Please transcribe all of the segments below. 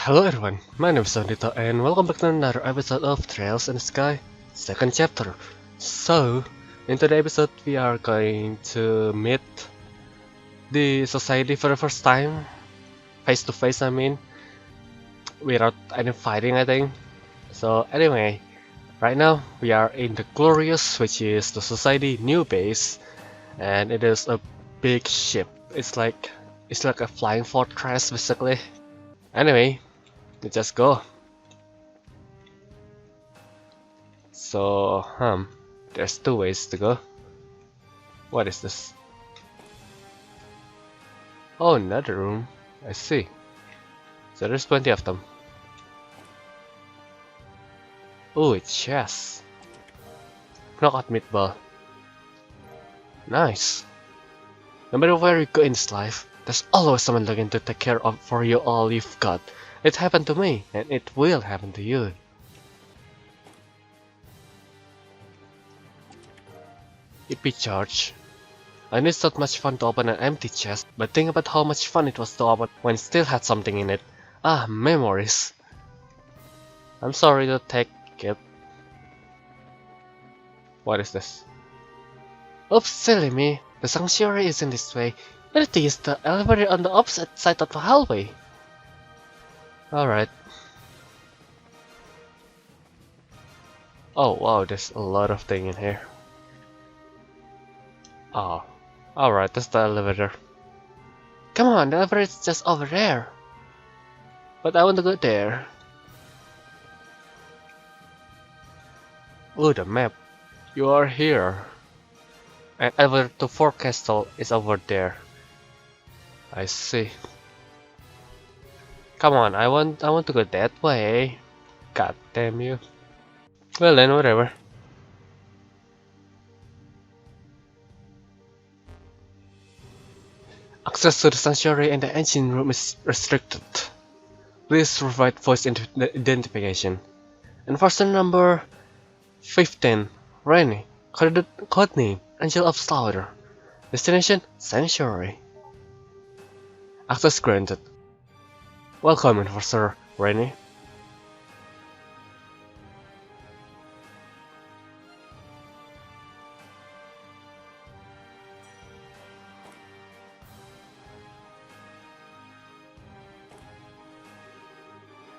Hello everyone, my name is Sonito and welcome back to another episode of Trails in the Sky, second chapter. So, in today's episode we are going to meet the society for the first time, face to face I mean, without any fighting I think. So anyway, right now we are in the Glorious, which is the society new base, and it is a big ship. It's like a flying fortress basically. Anyway, let's just go. So, there's two ways to go. What is this? Oh, another room. I see. So there's plenty of them. Oh, it's chess. Knockout meatball. Nice. No matter where you go in this life, there's always someone looking to take care of for you all you've got. It happened to me, and it will happen to you. EP charge. I know it's not much fun to open an empty chest, but think about how much fun it was to open when it still had something in it. Ah, memories. I'm sorry to take it. What is this? Oops, silly me. The sanctuary isn't this way. We need to use the elevator on the opposite side of the hallway. Alright. Oh wow, there's a lot of things in here. Oh. Alright, that's the elevator. Come on, the elevator is just over there. But I want to go there. Oh, the map. You are here. And elevator to Fort Castle is over there. I see. Come on, I want to go that way. God damn you. Well then, whatever. Access to the sanctuary and the engine room is restricted. Please provide voice identification. Enforcer number 15, Rennie. Code name, Angel of Slaughter. Destination, Sanctuary. Access granted. Welcome, Enforcer Rennie.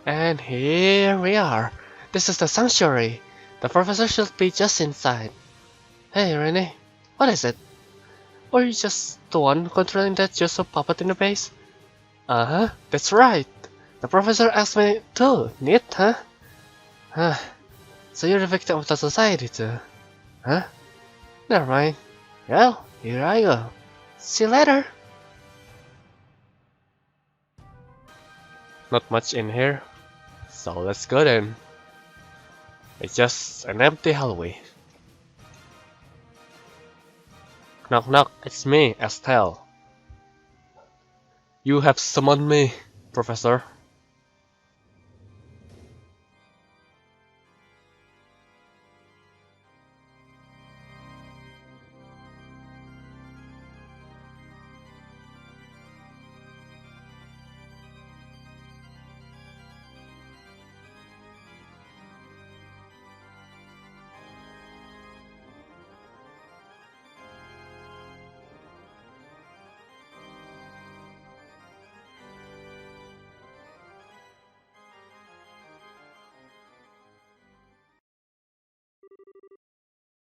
And here we are. This is the sanctuary. The professor should be just inside. Hey, Rennie. What is it? Were you just the one controlling that Joseph puppet in the base? Uh-huh, that's right. The professor asked me too. Neat, huh? Huh. So you're the victim of the society too? Huh? Never mind. Well, here I go. See you later. Not much in here. So let's go then. It's just an empty hallway. Knock knock, it's me, Estelle. You have summoned me, Professor.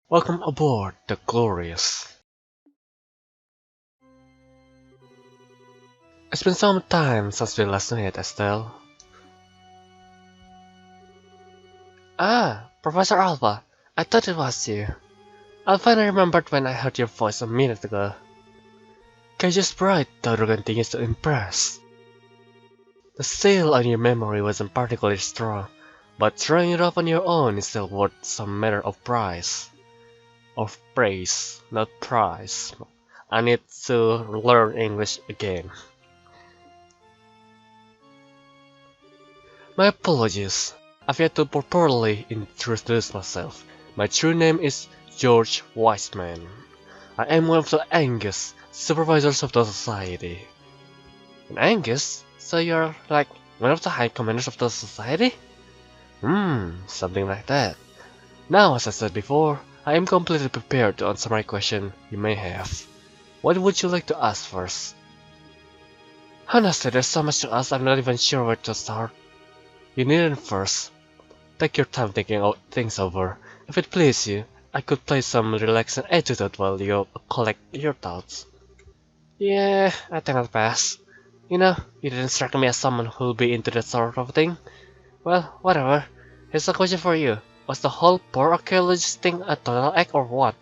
Welcome aboard the Glorious. It's been some time since we last met, Estelle. Ah, Professor Alpha. I thought it was you. I finally remembered when I heard your voice a minute ago. Cage's bright, daughter continues to impress. The seal on your memory wasn't particularly strong, but trying it up on your own is still worth some matter of price. Of praise, not prize. I need to learn English again. My apologies. I've yet to properly introduce myself. My true name is George Wiseman. I am one of the Angus, supervisors of the society. And Angus? So you're like One of the high commanders of the society? Something like that. Now, as I said before, I am completely prepared to answer my question you may have. What would you like to ask first? Honestly, there's so much to ask I'm not even sure where to start. You needn't first. Take your time thinking out things over. If it pleases you, I could play some relaxing attitude while you collect your thoughts. Yeah, I think I'll pass. You know, you didn't strike me as someone who'll be into that sort of thing. Well, whatever. Here's a question for you. Was the whole poor archaeologist thing a total act or what?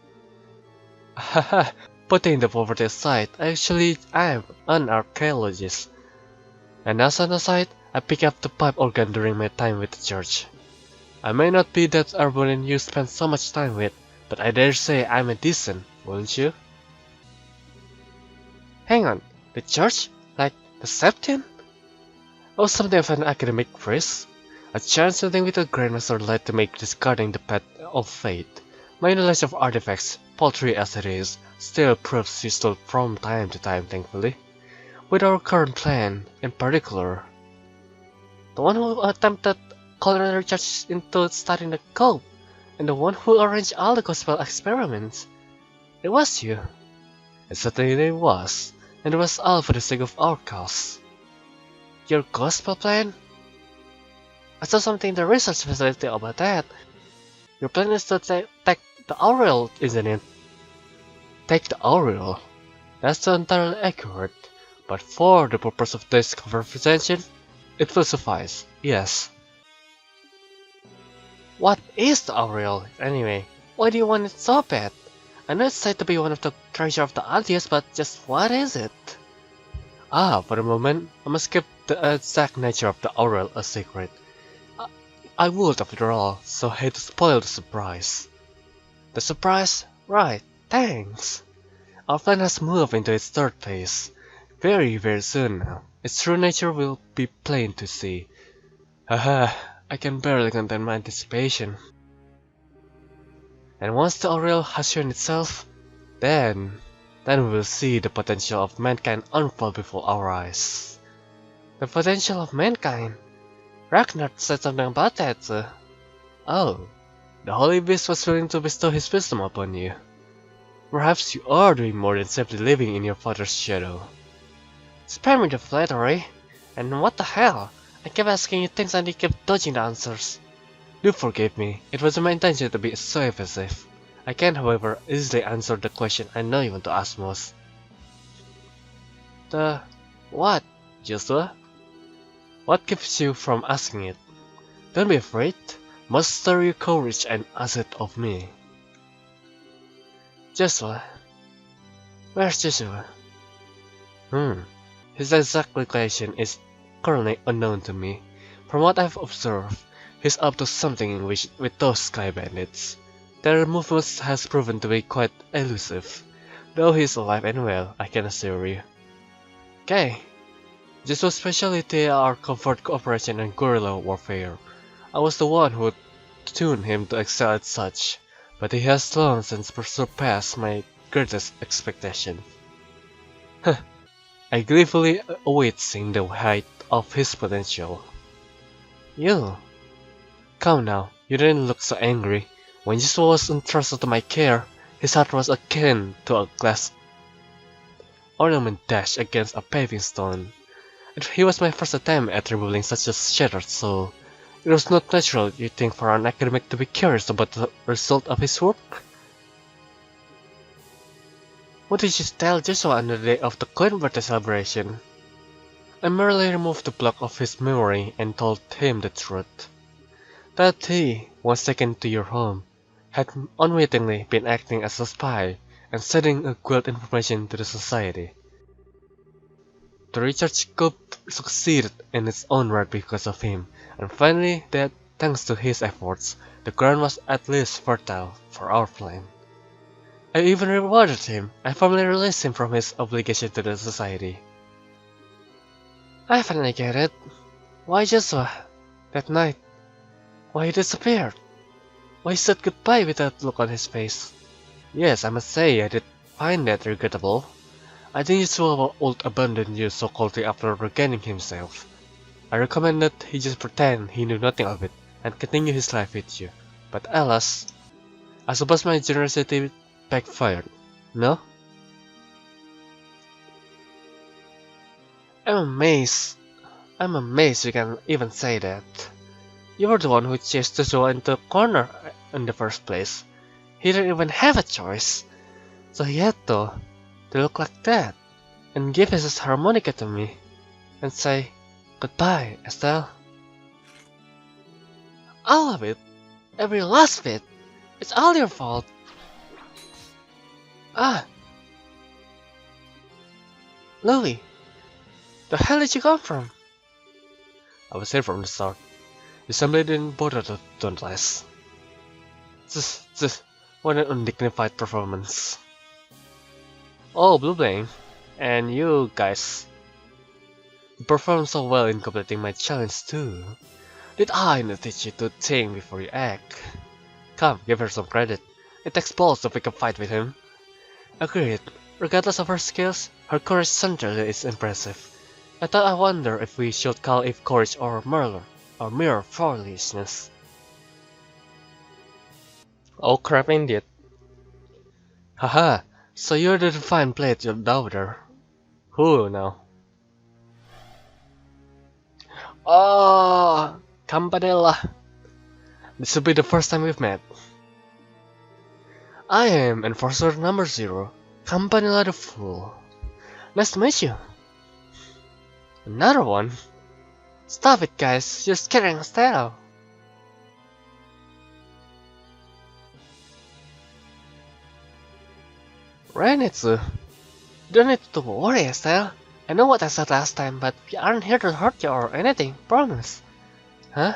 Haha, putting the poverty aside, actually I'm an archaeologist. And as an aside, I pick up the pipe organ during my time with the church. I may not be that urban you spend so much time with, but I dare say I'm a decent, wouldn't you? Hang on, the church? Like the Septian? Oh, something of an academic priest? A chance meeting with a grandmaster led to make discarding the path of faith. My knowledge of artifacts, paltry as it is, still proves useful from time to time, thankfully. With our current plan, in particular. The one who attempted culinary research into studying the Cope, and the one who arranged all the gospel experiments. It was you. It certainly was, and it was all for the sake of our cause. Your gospel plan? I saw something in the research facility about that. Your plan is to take the Aureole, isn't it? Take the Aureole. That's entirely accurate, but for the purpose of this conversation, it will suffice, yes. What is the Aureole, anyway? Why do you want it so bad? I know it's said to be one of the treasure of the Aldius, but just what is it? For the moment, I must keep the exact nature of the Aureole a secret. I would, after all, so hate to spoil the surprise. The surprise? Right, thanks. Our plan has moved into its third phase. Very soon now. Its true nature will be plain to see. Haha, I can barely contain my anticipation. And once the Aureole has shown itself, then we will see the potential of mankind unfold before our eyes. The potential of mankind? Ragnar said something about that. Oh, the Holy Beast was willing to bestow his wisdom upon you. Perhaps you are doing more than simply living in your father's shadow. Spare me the flattery. And what the hell? I kept asking you things and you kept dodging the answers. Do forgive me, it wasn't my intention to be so evasive. I can, however, easily answer the question I know you want to ask most. The what, Joshua? What keeps you from asking it? Don't be afraid. Muster your courage and ask it of me. Joshua? Where's Joshua? His exact location is currently unknown to me. From what I've observed, he's up to something with those sky bandits. Their movements has proven to be quite elusive. Though he's alive and well, I can assure you. Okay. Joshua's specialty are covert cooperation and guerrilla warfare. I was the one who tuned him to excel at such, but he has long since surpassed my greatest expectation. I gleefully await seeing the height of his potential. You? Come now, you didn't look so angry. When Joshua was entrusted to my care, his heart was akin to a glass ornament dashed against a paving stone. He was my first attempt at removing such a shattered soul. It was not natural, you think, for an academic to be curious about the result of his work? What did you tell Joshua on the day of the Clan birthday celebration? I merely removed the block of his memory and told him the truth. That he, once taken to your home, had unwittingly been acting as a spy and sending a guilt information to the society. The research coup succeeded in its own right because of him, and finally that, thanks to his efforts, the ground was at least fertile for our plan. I even rewarded him. I formally released him from his obligation to the society. I finally get it. Why Joshua? That night. Why he disappeared? Why he said goodbye with that look on his face? Yes, I must say I did find that regrettable. I think Joshua would abandon you so coldly after regaining himself. I recommend that he just pretend he knew nothing of it and continue his life with you. But alas, I suppose my generosity backfired. No? I'm amazed. I'm amazed you can even say that. You were the one who chased Joshua into a corner in the first place. He didn't even have a choice. So he had to look like that and give his harmonica to me and say, "Goodbye, Estelle." All of it. Every last bit. It's all your fault. Ah, Louis, the hell did you come from? I was here from the start. You simply didn't bother to don't less. Just, what an undignified performance. Oh, Blue Blank, and you guys, you performed so well in completing my challenge too. Did I not teach you to think before you act? Come, give her some credit. It takes balls to pick a fight with him. Agreed. Regardless of her skills, her courage centrally is impressive. I wonder if we should call it courage or murder, or mere foolishness. Oh crap indeed. Haha, so you're the divine blade, your daughter. Who now? Oh, Campanella. This will be the first time we've met. I am Enforcer number 0, Campanella the Fool. Nice to meet you. Another one? Stop it guys, you're scaring Estelle. Renitsu, don't need to worry Estelle. I know what I said last time, but we aren't here to hurt you or anything, promise. Huh?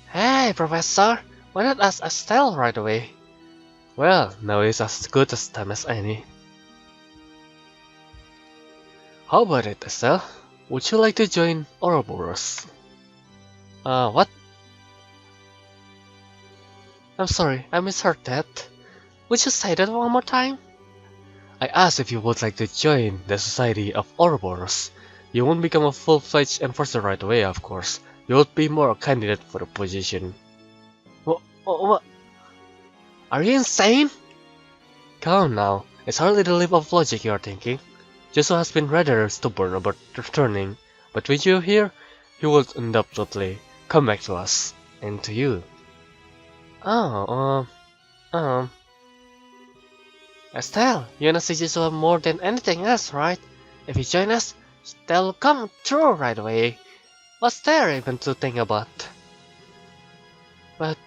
Hey, Professor, why not ask Estelle right away? Well, now is as good a time as any. How about it, Estelle? Would you like to join Ouroboros? What? I'm sorry, I misheard that. Would you say that one more time? I asked if you would like to join the Society of Ouroboros. You won't become a full-fledged enforcer right away, of course. You would be more a candidate for the position. What? Are you insane? Come now, it's hardly the leap of logic you are thinking. Joshua has been rather stubborn about returning, but with you here, he will undoubtedly come back to us, and to you. Oh, Estelle, you wanna see Joshua more than anything else, right? If you join us, they'll come through right away. What's there even to think about? But...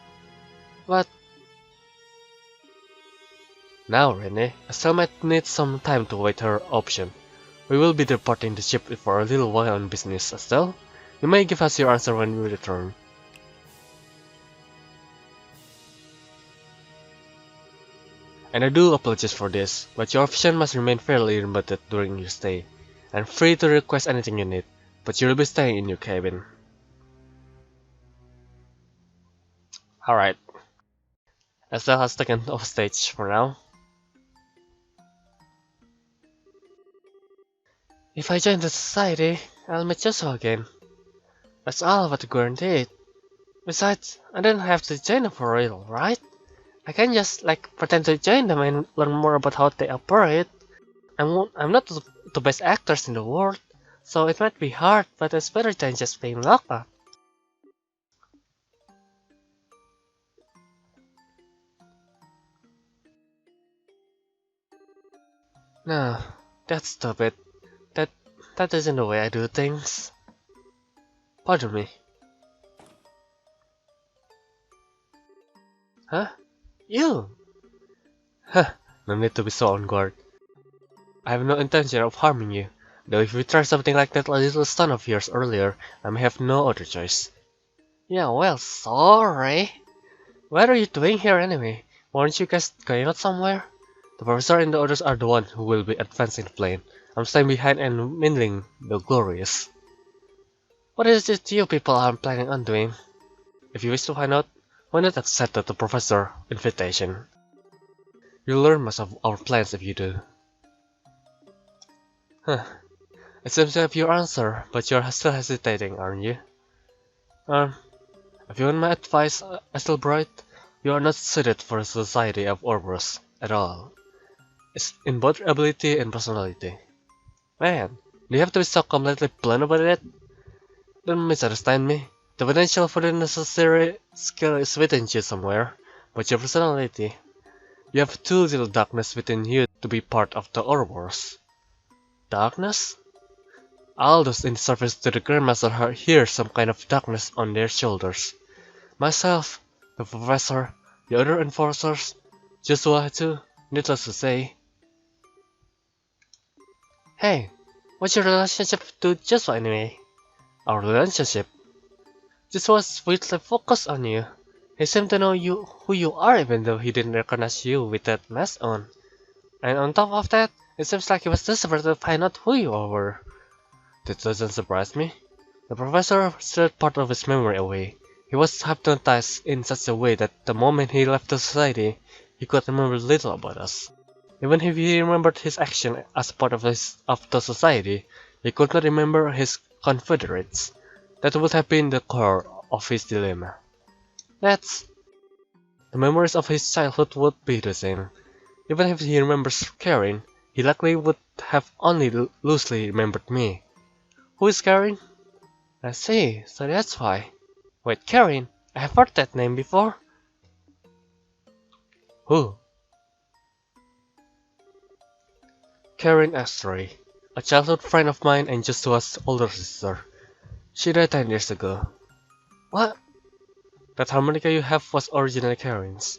Now, Rene, Estelle might need some time to wait her option. We will be departing the ship for a little while on business, Estelle. You may give us your answer when we return. And I do apologize for this, but your vision must remain fairly limited during your stay. I'm free to request anything you need, but you'll be staying in your cabin. Alright. Estelle has taken off stage for now. If I join the society, I'll meet Joshua again. That's all but guaranteed. Besides, I don't have to join them for real, right? I can just pretend to join them and learn more about how they operate. I'm not the best actors in the world, so it might be hard, but it's better than just playing local. No, that's stupid. That isn't the way I do things. Pardon me. Huh? You? Huh, no need to be so on guard. I have no intention of harming you, though if you tried something like that little stun of yours earlier, I may have no other choice. Yeah, well, sorry. What are you doing here anyway? Weren't you guys going out somewhere? The professor and the others are the ones who will be advancing the plane. I'm staying behind and mindling the glorious. What is it you people are planning on doing? If you wish to find out, why not accept the professor invitation? You'll learn most of our plans if you do. Huh. It seems you have your answer, but you're still hesitating, aren't you? Um, if you want my advice, Estelle Bright, you are not suited for the society of Ouroboros at all. It's in both ability and personality. Man, do you have to be so completely blunt about it? Don't misunderstand me. The potential for the necessary skill is within you somewhere, but your personality. You have too little darkness within you to be part of the Ouroboros. Darkness? All those in service to the Grandmaster hear some kind of darkness on their shoulders. Myself, the professor, the other enforcers, Joshua too, needless to say. Hey, what's your relationship to Joshua anyway? Our relationship? Joshua's weirdly focused on you. He seemed to know who you are even though he didn't recognize you with that mask on. And on top of that, it seems like he was desperate to find out who you were. That doesn't surprise me. The professor stripped part of his memory away. He was hypnotized in such a way that the moment he left the society, he could remember little about us. Even if he remembered his action as part of the society, he could not remember his confederates. That would have been the core of his dilemma. That's... The memories of his childhood would be the same. Even if he remembers Karen, he likely would have only loosely remembered me. Who is Karen? I see, so that's why. Wait, Karen? I have heard that name before. Who? Karen Astray, a childhood friend of mine and Joshua's older sister. She died 10 years ago. What? That harmonica you have was originally Karen's.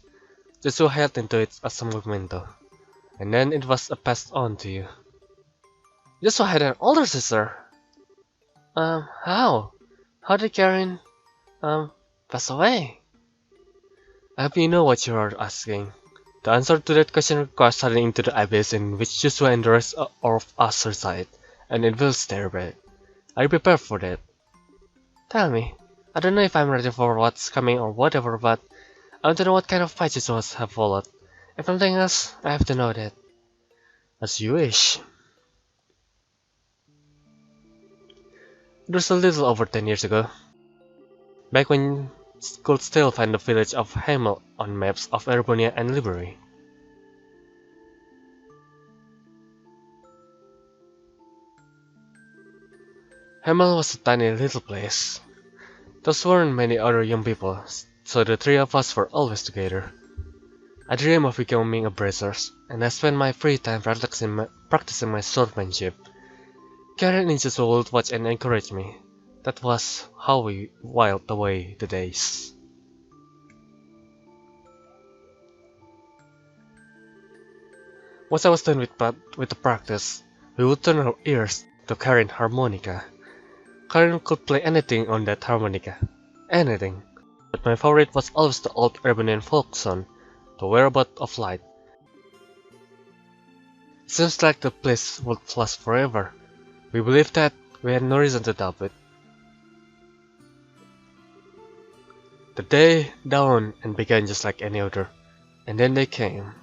Joshua held into it as a memento, and then it was passed on to you. Joshua had an older sister! How? How did Karen, pass away? I hope you know what you are asking. The answer to that question requires sliding into the abyss in which Joshua and the rest of us reside, and it will stare back. Are you prepared for that? Tell me. I don't know if I'm ready for what's coming or whatever, but I want to know what kind of fight Joshua's have followed. If nothing else, I have to know that. As you wish. It was a little over 10 years ago. Back when you could still find the village of Hamel on maps of Erebonia and Liberty. Hamel was a tiny little place. There weren't many other young people, so the three of us were always together. I dream of becoming a brazier, and I spend my free time practicing my swordsmanship. Karen and Joshua would watch and encourage me. That was how we whiled away the days. Once I was done with the practice, we would turn our ears to Karen's harmonica. Karen could play anything on that harmonica. Anything. But my favorite was always the old Urbanian folk song, The Whereabout of Light. It seems like the place would last forever. We believed that, we had no reason to doubt it. The day dawned and began just like any other, and then they came.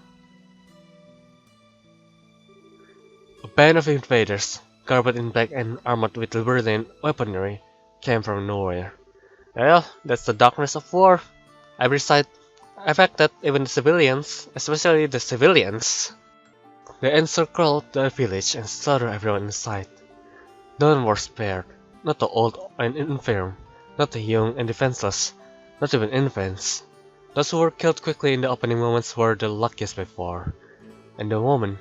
A band of invaders, garbed in black and armored with Libertine weaponry, came from nowhere. Well, that's the darkness of war. Every side affected even the civilians, especially the civilians. They encircled the village and slaughtered everyone in sight. None were spared, not the old and infirm, not the young and defenseless, not even infants. Those who were killed quickly in the opening moments were the luckiest by far. And the woman,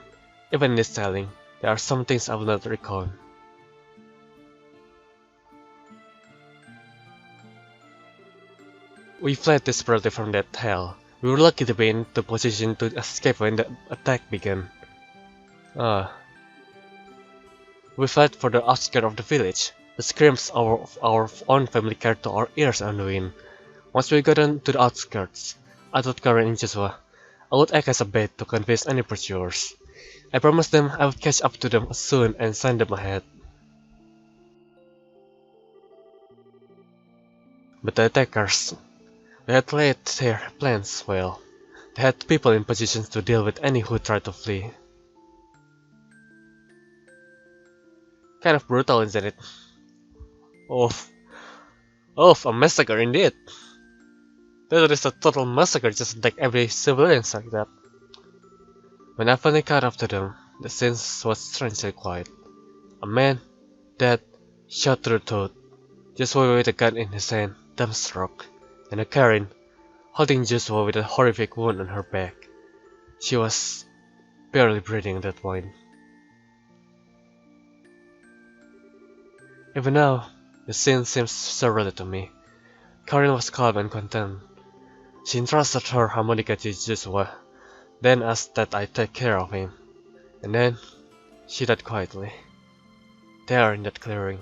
even in this telling, there are some things I will not recall. We fled desperately from that hell. We were lucky to be in the position to escape when the attack began. We fled for the outskirts of the village. The screams of our own family carried to our ears on the wind. Once we got on to the outskirts, I told Karen and Joshua I would act as a bait to convince any pursuers. I promised them I would catch up to them soon and send them ahead. But the attackers, they had laid their plans well. They had people in positions to deal with any who tried to flee. Kind of brutal, isn't it? Oof. Oof, a massacre indeed. That is a total massacre, just like every civilian like that. When I finally caught up to them, the scene was strangely quiet. A man, dead, shot through the throat, Joshua with a gun in his hand, dumbstruck, and a Karen, holding Joshua with a horrific wound on her back. She was barely breathing at that point. Even now, the scene seems surreal to me. Karen was calm and content. She entrusted her harmonica to Joshua, then asked that I take care of him. And then, she died quietly. There in that clearing.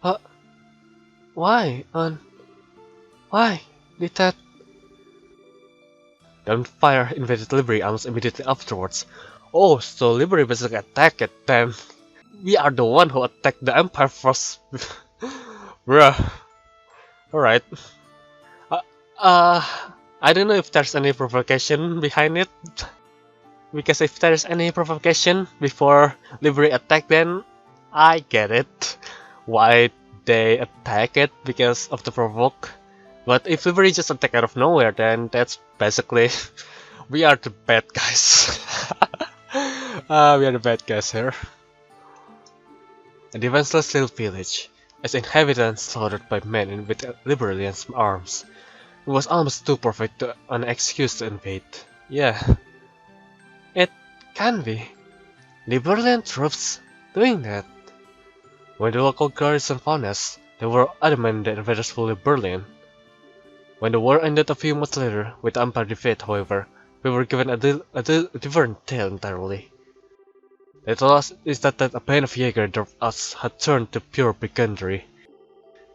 But why? Why did that? Then fire invaded Liberty almost immediately afterwards. Oh, so Liberty basically attacked it then. We are the one who attacked the Empire first. Bruh. Alright. Uh, uh, I don't know if there's any provocation behind it. Because if there's any provocation before Liberty attack, then I get it. Why they attack it because of the provoke. But if Liberty just attack out of nowhere, then that's basically we are the bad guys. We are the bad guys here. A defenseless little village, its inhabitants slaughtered by men with Liberian arms. It was almost too perfect to an excuse to invade. Yeah, it can be. Liberian troops doing that. When the local garrison found us, they were adamant the invaders were Liberian. When the war ended a few months later, with Empire defeat, however, we were given a different tale entirely. They told us is that a band of Jaeger us had turned to pure brigandry,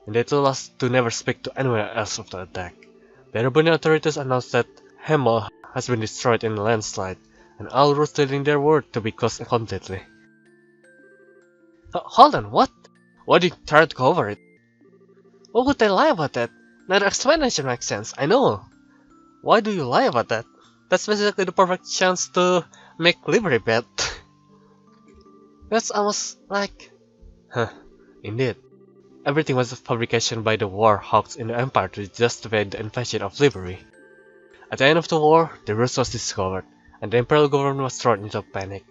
and they told us to never speak to anyone else of the attack. The Urbanian authorities announced that Hemel has been destroyed in a landslide, and all routes leading there were to be closed completely. Hold on, what? Why did you try to cover it? Why would they lie about that? Neither explanation makes sense, I know. Why do you lie about that? That's basically the perfect chance to make Liberty bad. That's almost like... Huh, indeed. Everything was a fabrication by the war hawks in the Empire to justify the invasion of Liberty. At the end of the war, the ruse was discovered, and the Imperial government was thrown into a panic.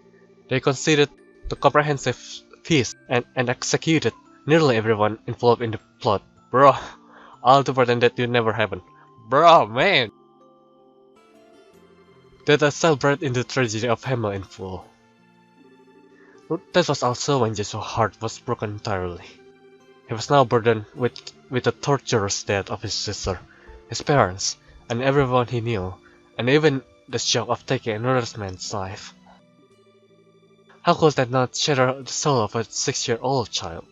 They considered the comprehensive feast and executed nearly everyone involved in the plot. Bro, all to pretend that it never happened. Bro, man! That I celebrated in the tragedy of Hemel in full. That was also when Joshua's heart was broken entirely. He was now burdened with the torturous death of his sister, his parents, and everyone he knew, and even the shock of taking another man's life. How could that not shatter the soul of a 6-year-old child?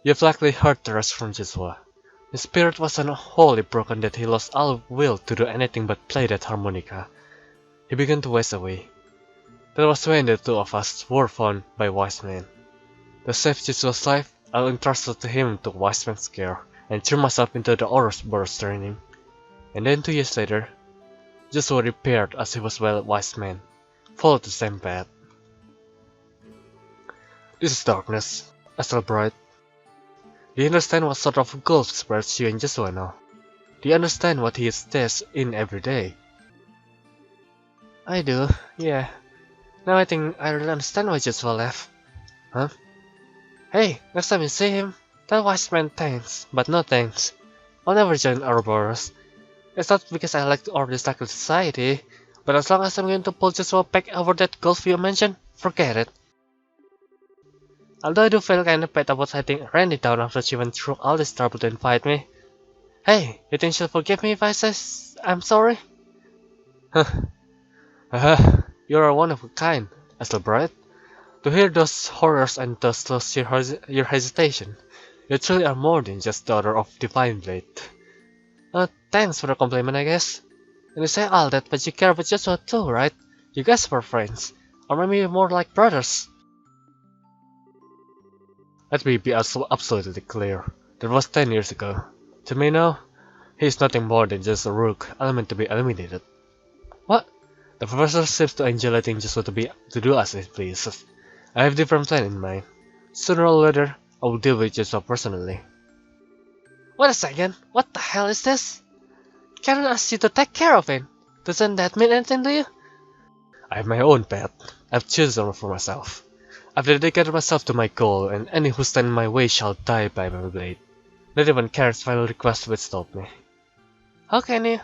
You've likely heard the rest from Joshua. His spirit was so wholly broken that he lost all will to do anything but play that harmonica. He began to waste away. That was when the two of us were found by wise men. To save Joshua's life, I entrusted to him the wise man's care and threw myself into the Ouroboros training. And then 2 years later, Joshua repaired as he was well wise man, followed the same path. This is darkness, Estelle bright. Do you understand what sort of gulf separates you and Joshua now? Do you understand what he stays in every day? I do, yeah. Now I think I really understand why Joshua left. Huh? Hey, next time you see him, tell wise man thanks, but no thanks. I'll never join Ouroboros. It's not because I like to order secret society, but as long as I'm going to pull Joshua back over that gulf you mentioned, forget it. Although I do feel kinda bad about letting Randy down after she went through all this trouble to invite me. Hey, you think she'll forgive me if I say I'm sorry? Huh. You're one of a kind, Estelle Bright. To hear those horrors and thus lose your hesitation, you truly are more than just daughter of Divine Blade. Thanks for the compliment, I guess. And you say all that, but you care about Joshua too, right? You guys were friends, or maybe more like brothers. Let me be absolutely clear. That was 10 years ago. To me now, he is nothing more than just a rook, element to be eliminated. What? The professor seems to enjoy letting just to do as it pleases. I have different plan in mind. Sooner or later, I will deal with Joshua personally. Wait a second, what the hell is this? Karen asked you to take care of him. Doesn't that mean anything to you? I have my own path. I've chosen for myself. I've dedicated myself to my goal, and any who stand in my way shall die by my blade. Not even Karen's final request would stop me. How can you?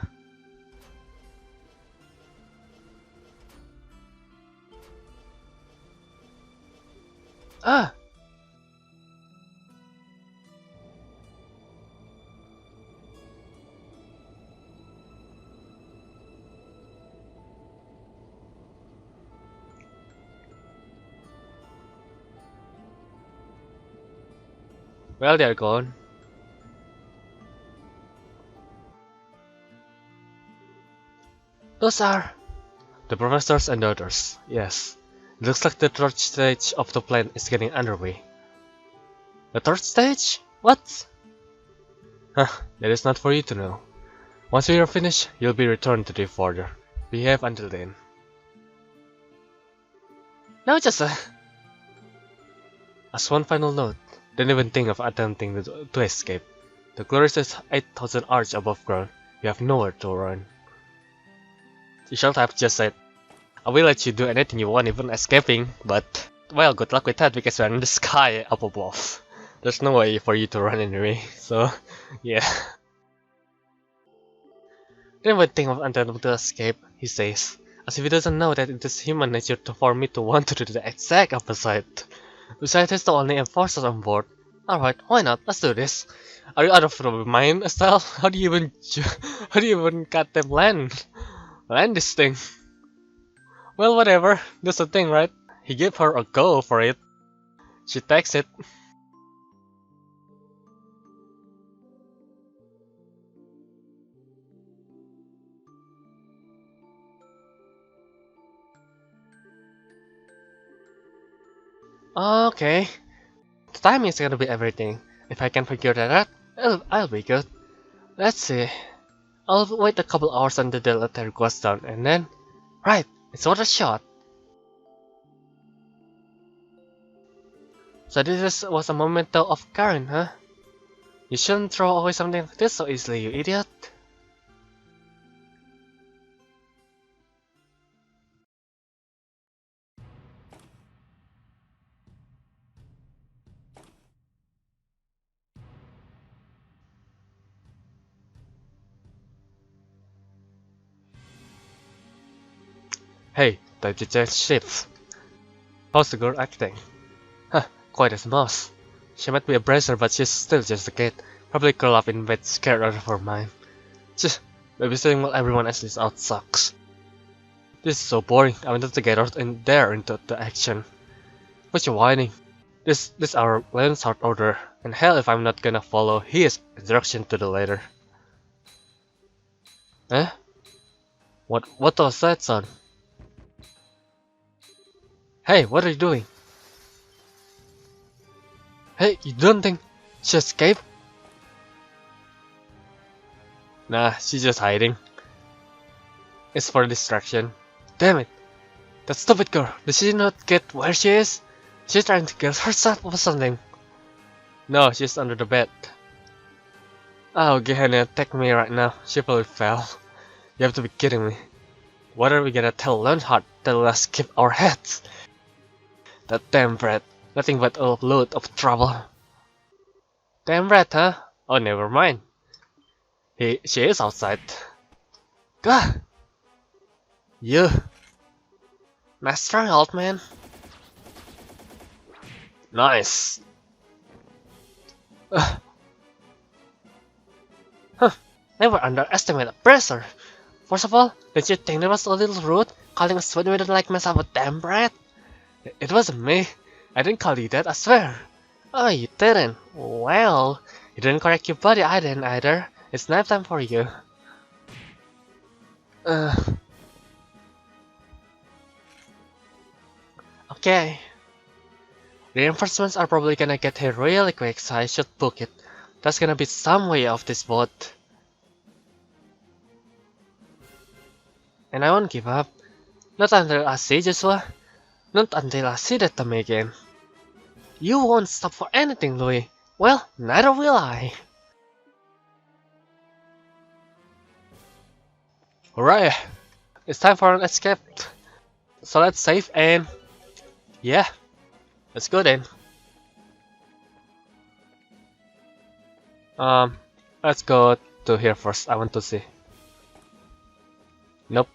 Ah! Well, they're gone. Those are the professors and daughters. Yes. It looks like the third stage of the plan is getting underway. The third stage? What? Huh, that is not for you to know. Once we are finished, you'll be returned to the order. Behave until then. Now as one final note, don't even think of attempting to escape. The glorious is 8,000 arch above ground. You have nowhere to run. You should have just said, I will let you do anything you want, even escaping, but well, good luck with that because we're in the sky up above. There's no way for you to run anyway, so yeah. Don't even think of attempting to escape, he says, as if he doesn't know that it is human nature for me to want to do the exact opposite. Besides, he's the only enforcer on board. Alright, why not? Let's do this. Are you out of your mind, Estelle? How do you even goddamn land this thing? Well, whatever. That's the thing, right? He gave her a go for it. She takes it. Okay. The timing is gonna be everything. If I can figure that out, I'll be good. Let's see. I'll wait a couple hours until the letter goes down and then... Right, it's worth a shot. So was a memento of Karen, huh? You shouldn't throw away something like this so easily, you idiot. Hey, time to change shifts. How's the girl acting? Huh, quite a mouse. She might be a bracer, but she's still just a kid. Probably curl up in bed scared out of her mind. Just babysitting while everyone else is out sucks. This is so boring. I wanted to get out in there into the action. What's you whining? This our Lion's Heart order, and hell if I'm not gonna follow his instruction to the letter. Eh? What was that, son? Hey, what are you doing? Hey, you don't think she escaped? Nah, she's just hiding. It's for distraction. Damn it! That stupid girl, does she not get where she is? She's trying to kill herself or something. No, she's under the bed. Oh, Gehenna, attack me right now. She probably fell. You have to be kidding me. What are we gonna tell Leonhardt that will us keep our heads? That damn brat. Nothing but a load of trouble. Damn brat, huh? Oh, never mind. She is outside. Gah! You. Nice try, old man. Nice. Huh. Never underestimate a bracer. First of all, did you think that was a little rude, calling a sweat with like myself a damn brat? It wasn't me. I didn't call you that, I swear. Oh, you didn't? Well, you didn't correct your body, I didn't either. It's nap time for you. Okay. Reinforcements are probably gonna get here really quick, so I should book it. There's gonna be some way off this boat. and I won't give up. Not until I see Joshua. Not until I see that Tommy again. You won't stop for anything, Louis. Well, neither will I. Alright, it's time for an escape. So let's save and yeah, let's go then. Um, let's go to here first. I want to see. Nope.